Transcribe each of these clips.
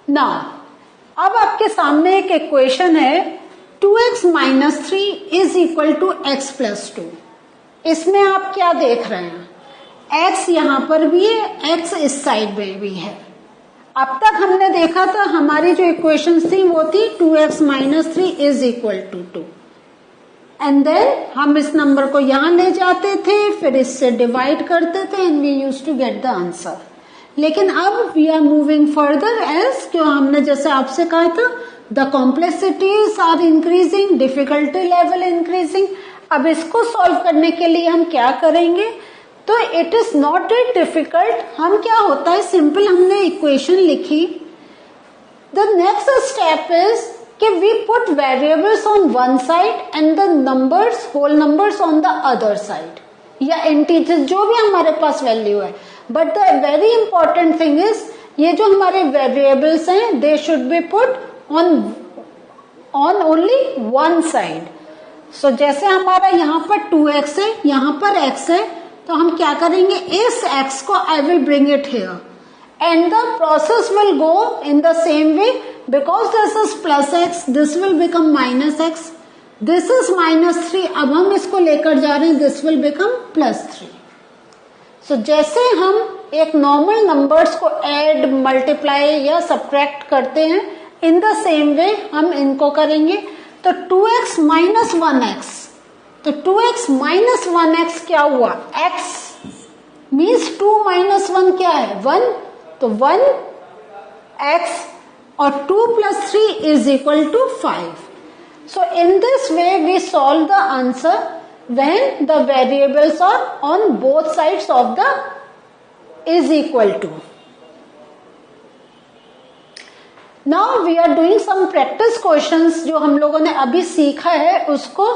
Now अब आपके सामने एक इक्वेशन है 2x minus 3 is equal to x plus 2। इसमें आप क्या देख रहे हैं, x यहां पर भी है, x इस साइड में भी है। अब तक हमने देखा था हमारी जो इक्वेशन थी वो थी 2x minus 3 is equal to 2 and then हम इस नंबर को यहां ले जाते थे, फिर इससे डिवाइड करते थे and we used to get the answer. लेकिन अब we are moving further as क्यों हमने जैसे आपसे कहा था the complexities are increasing, difficulty level increasing. अब इसको सॉल्व करने के लिए हम क्या करेंगे, तो it is not it difficult. हम क्या होता है, सिंपल हमने इक्वेशन लिखी, द नेक्स्ट स्टेप इज कि we put variables on one side and the numbers, whole numbers on the other side, या इंटीजर जो भी हमारे पास वैल्यू है। But the very important thing is ये जो हमारे वेरिएबल्स हैं they should be put on only one side. So जैसे हमारा यहाँ पर 2x है, यहाँ पर x है, तो हम क्या करेंगे, इस x को I will bring it here and the process will go in the same way, because this is plus x, this will become minus x, this is minus 3, अब हम इसको लेकर जा रहे हैं, दिस विल बिकम प्लस 3। सो जैसे हम एक नॉर्मल नंबर्स को ऐड, मल्टीप्लाई या सब्ट्रैक्ट करते हैं, इन द सेम वे हम इनको करेंगे। तो 2x माइनस 1x, तो 2x माइनस 1x क्या हुआ, x मीन्स 2 माइनस 1 क्या है 1, तो 1x और 2 plus 3 is equal to 5। So in this way we solve the answer when the variables are on both sides of the is equal to. Now we are doing some practice questions जो हम लोगों ने अभी सीखा है उसको।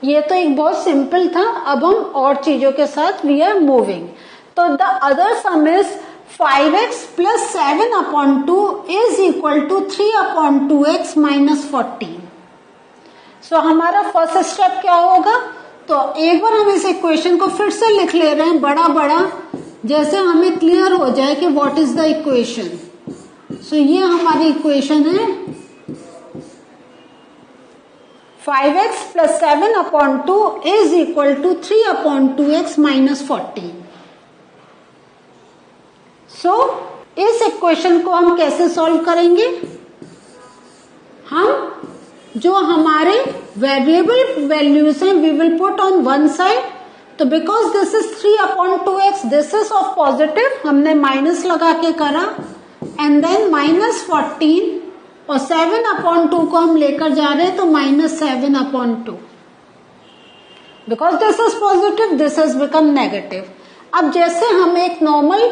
ये तो एक बहुत सिंपल था, अब हम और चीजों के साथ we are moving। तो the other sum is 5x plus 7 upon 2 is equal to 3 upon 2x minus 14। सो हमारा फर्स्ट स्टेप क्या होगा, तो एक बार हम इस इक्वेशन को फिर से लिख ले रहे हैं बड़ा बड़ा, जैसे हमें क्लियर हो जाए कि what is the equation. So ये हमारी इक्वेशन है 5x plus 7 upon 2 is equal to 3 upon 2x minus 14। So इस इक्वेशन को हम कैसे सॉल्व करेंगे, हम जो हमारे वेरिएबल वैल्यूज हैं we will put on one side. तो because this is 3 upon 2x, this is of positive, हमने माइनस लगा के करा एंड देन माइनस 14 और 7 अपॉन 2 को हम लेकर जा रहे हैं तो minus 7 upon 2। Because this is positive this is become negative. अब जैसे हम एक नॉर्मल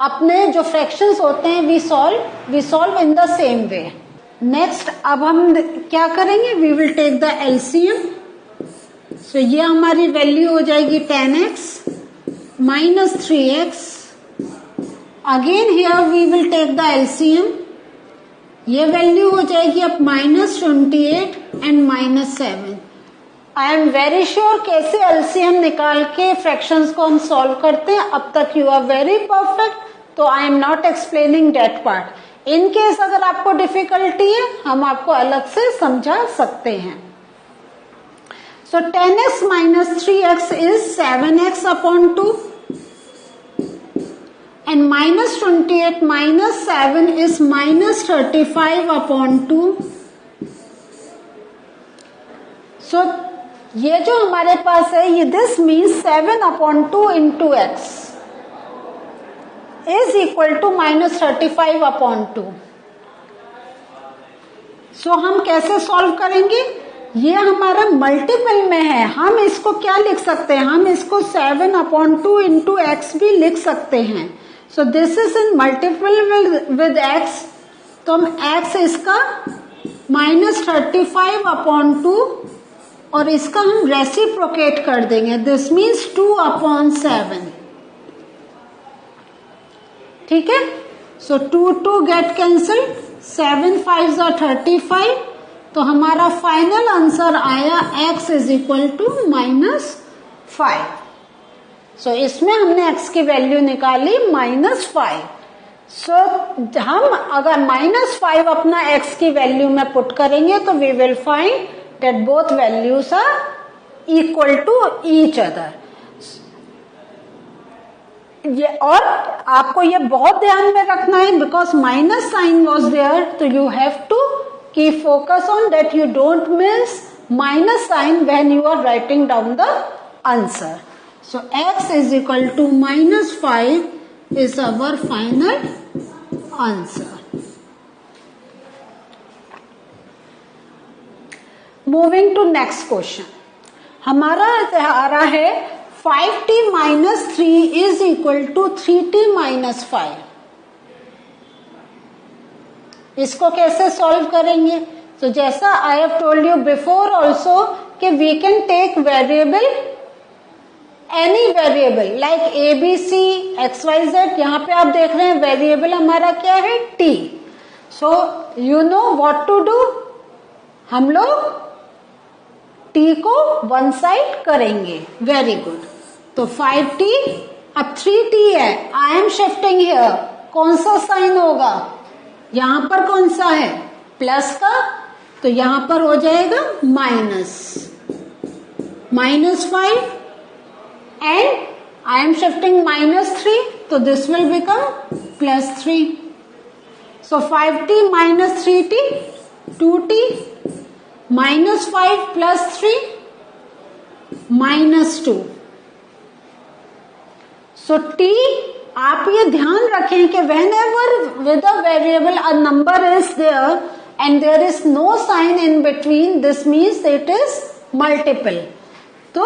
अपने जो फ्रैक्शंस होते हैं we solve in the same way. Next अब हम क्या करेंगे, we will take the LCM. So ये हमारी वैल्यू हो जाएगी 10x minus 3x। Again here we will take the LCM, ये वैल्यू हो जाएगी अब minus 28 and minus 7। I am very sure कैसे एलसीएम निकाल के फ्रैक्शंस को हम सॉल्व करते हैं, अब तक यू आर वेरी परफेक्ट, तो I am not explaining that part. In case अगर आपको डिफिकल्टी है हम आपको अलग से समझा सकते हैं। So 10x minus 3x is 7x upon 2 and minus 28 minus 7 is minus 35 upon 2। So ये जो हमारे पास है ये this means 7 upon 2 into x is equal to minus 35 upon 2। So हम कैसे सॉल्व करेंगे, ये हमारा मल्टीपल में है, हम इसको क्या लिख सकते हैं, हम इसको 7 अपॉन 2 इंटू एक्स भी लिख सकते हैं। So this is in multiple with x, तो हम एक्स इसका माइनस 35 अपॉन 2 और इसका हम रेसिप्रोकेट कर देंगे, दिस मीन्स 2 अपॉन 7। ठीक है, सो 2 गेट कैंसल, 7 5 35, तो हमारा फाइनल आंसर आया x is equal to minus 5। So इसमें हमने x की वैल्यू निकाली माइनस 5। सो हम अगर -5 अपना x की वैल्यू में पुट करेंगे तो we will find that both values are equal to each other. ये और आपको ये बहुत ध्यान में रखना है because minus sign was there, तो you have to keep focus on that you don't miss minus sign when you are writing down the answer. So x is equal to -5 is our final answer. Moving to next question. हमारा आ रहा है 5t minus 3 is equal to 3t minus 5. इसको कैसे solve करेंगे? तो जैसा I have told you before also कि we can take variable any variable like A B C X Y Z. यहां पे आप देख रहे हैं वेरिएबल हमारा क्या है t. So you know what to do, हम लोग टी को वन साइड करेंगे। Very good. तो 5t, अब 3t है, आई एम शिफ्टिंग हियर, कौन सा साइन होगा? यहां पर कौन सा है? प्लस का, तो यहां पर हो जाएगा -5 and I am shifting -3, so this will become +3. So 5t minus 3t, 2t, -5 plus 3, -2. So t, आप ये ध्यान रखें कि whenever with a variable a number is there and there is no sign in between, this means it is multiple. तो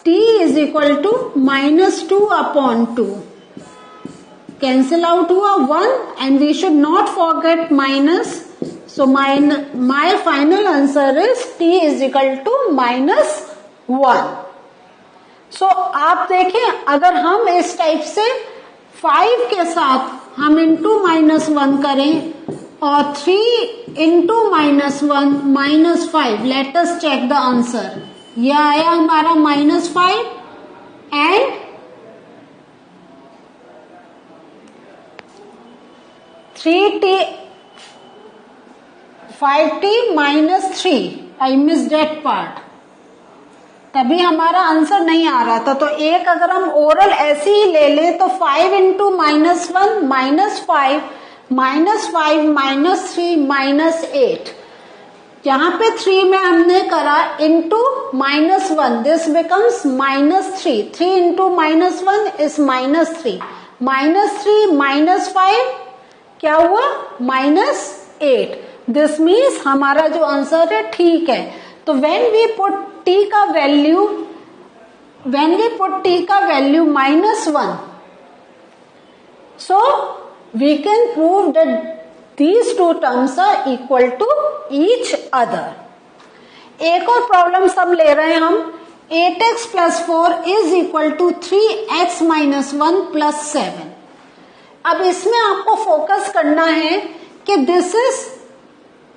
t is equal to -2 upon 2. Cancel out हुआ 1 and we should not forget minus. So my final answer is t is equal to -1. So आप देखें अगर हम इस type से 5 के साथ हम इंटू -1 करें और 3 into -1 -5, let us check the answer. यह आया हमारा -5 and 3t 5t minus 3, I miss that part, तभी हमारा आंसर नहीं आ रहा था। तो एक अगर हम ओरल ऐसे ही ले लें तो 5 इंटू -1 -5 -5 -3 -8, यहाँ पे 3 में हमने करा into -1, this becomes -3, 3 into -1 is -3, -3 -5 क्या हुआ -8। दिस मीन्स हमारा जो आंसर है ठीक है। तो व्हेन वी पुट t का value -1, so we can prove that these two terms are equal to each other. एक और प्रॉब्लम सब ले रहे हैं हम, 8x plus 4 is equal to 3x minus 1 plus 7. अब इसमें आपको फोकस करना है कि this is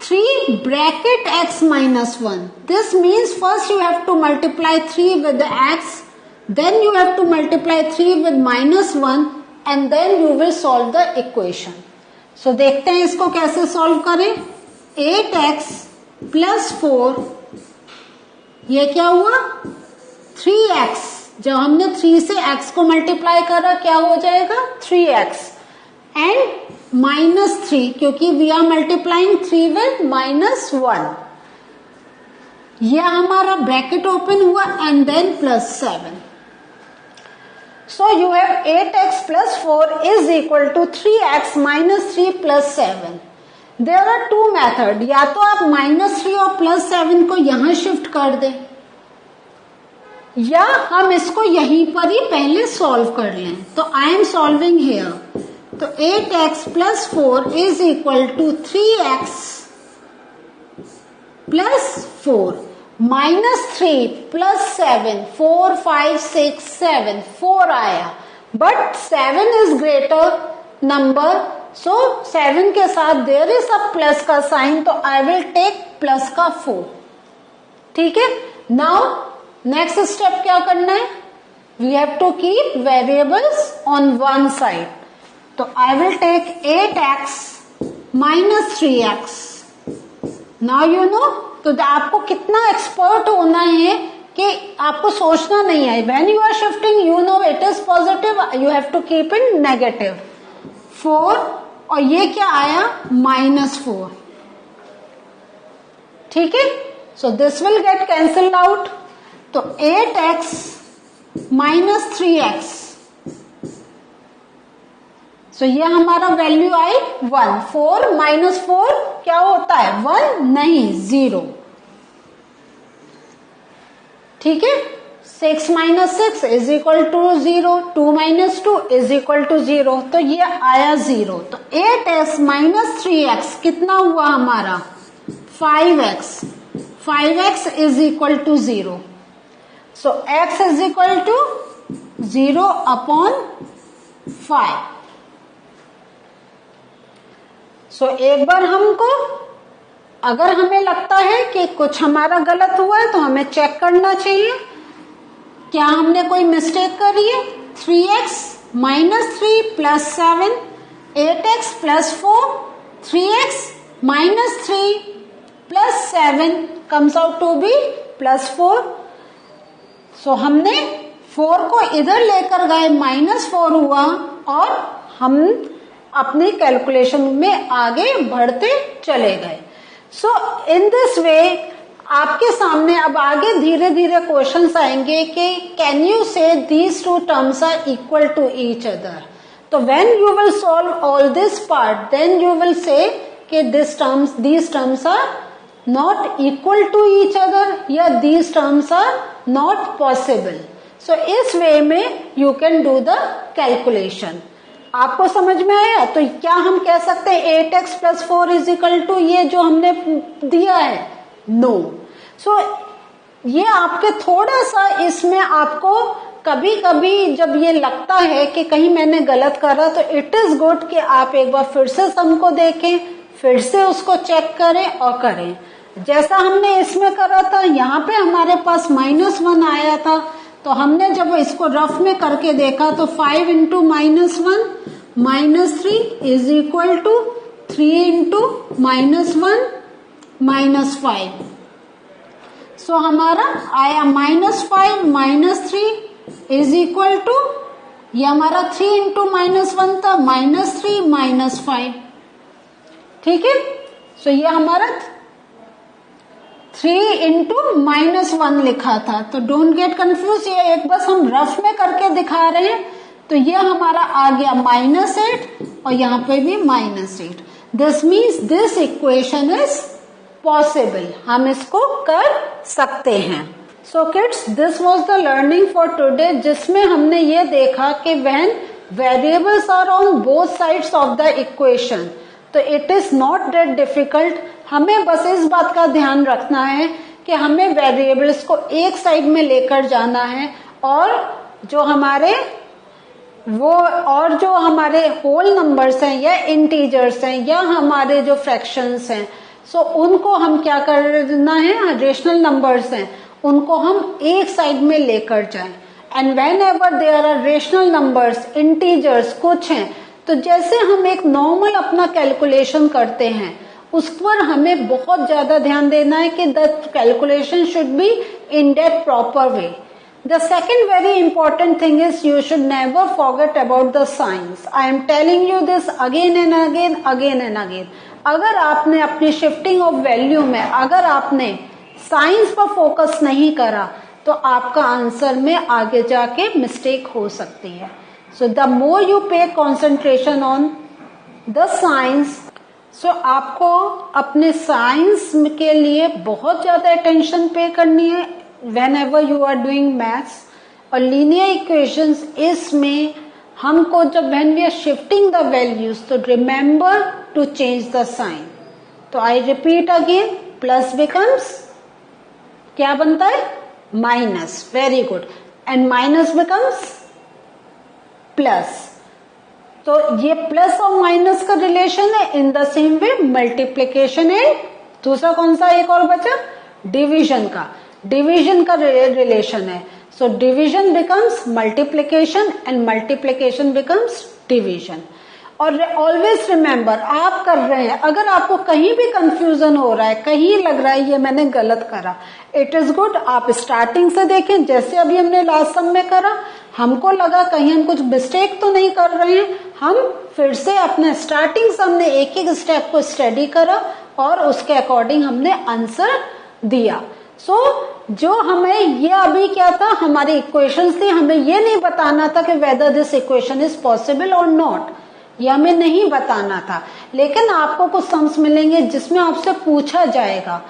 3 bracket x minus 1. This means first you have to multiply 3 with the x, then you have to multiply 3 with -1 and then you will solve the equation. So देखते हैं इसको कैसे सॉल्व करें। 8x plus 4, ये क्या हुआ 3x, जब हमने 3 से x को मल्टीप्लाई करा क्या हो जाएगा 3x एंड -3, क्योंकि वी आर मल्टीप्लाइंग 3 विद -1, यह हमारा ब्रैकेट ओपन हुआ and then +7. So you have 8x plus 4 is equal to 3x minus 3 plus 7. There are two methods. या तो आप -3 और +7 को यहां शिफ्ट कर दें, या हम इसको यहीं पर ही पहले सॉल्व कर लें। तो आई एम सॉल्विंग हियर। तो 8x plus 4 is equal to 3x plus 4. -3 plus 7, 4 5 6 7, 4 आया, बट 7 इज ग्रेटर नंबर, सो 7 के साथ देयर इज अ प्लस का साइन, तो आई विल टेक प्लस का 4. ठीक है। नाउ नेक्स्ट स्टेप क्या करना है, we have to keep variables on one side. तो I will take 8x minus 3x. Now you know. तो आपको कितना एक्सपर्ट होना है कि आपको सोचना नहीं है. When you are shifting you know it is positive, you have to keep in negative. 4 और ये क्या आया -4. ठीक है. So this will get cancelled out. तो 8x माइनस 3x. सो ये हमारा वैल्यू आई 1. 4 माइनस 4 क्या होता है 1 नहीं 0. ठीक है. 6 minus 6 is equal to 0. 2 minus 2 is equal to 0. तो ये आया 0. तो 8x माइनस 3x कितना हुआ हमारा 5x. 5x is equal to 0. So x is equal to 0 upon 5. So एक बार हमको अगर हमें लगता है कि कुछ हमारा गलत हुआ है तो हमें चेक करना चाहिए क्या हमने कोई मिस्टेक करी है. 3x minus 3 plus 7, 8x plus 4, 3x minus 3 plus 7 comes out to be plus 4. So हमने 4 को इधर लेकर गए -4 हुआ और हम अपनी कैलकुलेशन में आगे बढ़ते चले गए. सो इन दिस वे आपके सामने अब आगे धीरे धीरे क्वेश्चंस आएंगे कि can you say these two terms are equal to each other. तो when you will solve all this part then you will say कि these terms are not equal to each other या these terms are not possible. So इस way में you can do the calculation. आपको समझ में आया. तो क्या हम कह सकते हैं 8x plus 4 is equal to ये जो हमने दिया है. नो. सो ये आपके थोड़ा सा इसमें आपको कभी कभी जब ये लगता है कि कहीं मैंने गलत करा तो इट इज गुड कि आप एक बार फिर से सम को देखें, फिर से उसको चेक करें और करें. जैसा हमने इसमें करा था यहाँ पे हमारे पास -1 आया था. तो हमने जब इसको रफ में करके देखा तो 5 into -1 -3 is equal to 3 into -1 -5. So हमारा आया -5 -3 इज इक्वल टू ये हमारा 3 इंटू -1 था -3 -5. ठीक है. सो ये हमारा 3 इंटू -1 लिखा था. तो डोंट गेट कंफ्यूज. ये एक बस हम रफ में करके दिखा रहे हैं. तो ये हमारा आ गया -8 और यहाँ पे भी -8. This means this equation is possible. हम इसको कर सकते हैं. So kids this was the learning for today जिसमें हमने ये देखा कि when variables are on both sides of the equation तो it is not that difficult. हमें बस इस बात का ध्यान रखना है कि हमें वेरिएबल्स को एक साइड में लेकर जाना है और जो हमारे होल नंबर्स हैं या इंटीजर्स हैं या हमारे जो फ्रैक्शंस हैं सो उनको हम क्या करना है रेशनल नंबर्स हैं उनको हम एक साइड में लेकर जाएं. And whenever there are rational numbers integers कुछ हैं तो जैसे हम एक नॉर्मल अपना कैलकुलेशन करते हैं उस पर हमें बहुत ज्यादा ध्यान देना है कि the calculation should be in that proper way. The second very important thing is you should never forget about the signs. I am telling you this again and again. अगर आपने अपनी शिफ्टिंग ऑफ वैल्यू में अगर आपने science पर focus नहीं करा तो आपका आंसर में आगे जाके मिस्टेक हो सकती है. सो द मोर यू पे concentration on the science so आपको अपने साइंस के लिए बहुत ज्यादा अटेंशन पे करनी है. whenever you are doing maths और linear equations इसमें हमको जब when we are shifting the values तो remember to change the sign. तो I repeat again plus becomes क्या बनता है minus. very good. and minus becomes plus. तो ये प्लस और माइनस का रिलेशन है. इन the same way multiplication and दूसरा कौन सा एक और बचा डिवीजन का रिलेशन है. So division becomes multiplication and multiplication becomes division. और ऑलवेज रिमेम्बर आप कर रहे हैं, अगर आपको कहीं भी कंफ्यूजन हो रहा है, कहीं लग रहा है ये मैंने गलत करा, इट इज गुड आप स्टार्टिंग से देखें। जैसे अभी हमने लास्ट सम में करा, हमको लगा कहीं हम कुछ मिस्टेक तो नहीं कर रहे हैं, हम फिर से अपने स्टार्टिंग से हमने एक एक स्टेप को स्टडी करा और उसके अकॉर्डिंग हमने आंसर दिया। जो हमें ये अभी क्या था, हमारी इक्वेशंस थी, हमें ये नहीं बताना था कि whether this equation is possible और नॉट, ये हमें नहीं बताना था। लेकिन आपको कुछ सम्स मिलेंगे जिसमें आपसे पूछा जाएगा।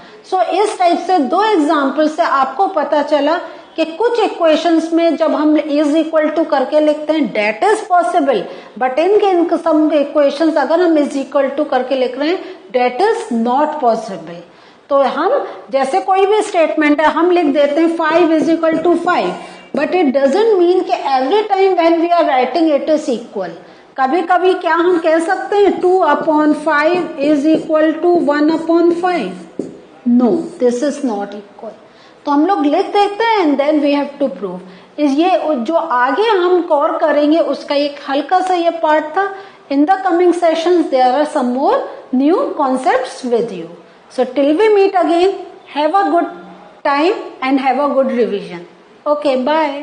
इस टाइप से 2 एग्जाम्पल से आपको पता चला कि कुछ इक्वेशंस में जब हम इज इक्वल टू करके लिखते हैं that is possible, but in some equations अगर हम इज इक्वल टू करके लिख रहे हैं डेट इज नॉट पॉसिबल। तो हम जैसे कोई भी स्टेटमेंट है हम लिख देते हैं 5 is equal to 5, but it doesn't mean कि every time when we are writing it is equal. कभी कभी क्या हम कह सकते हैं 2/5 is equal to 1/5? No, this is not equal. तो हम लोग लिख देते हैं and then we have to prove. ये जो आगे हम कवर करेंगे उसका एक हल्का सा ये पार्ट था। In the coming sessions there are some more new concepts with you. So till we meet again, have a good time and have a good revision. Okay, bye.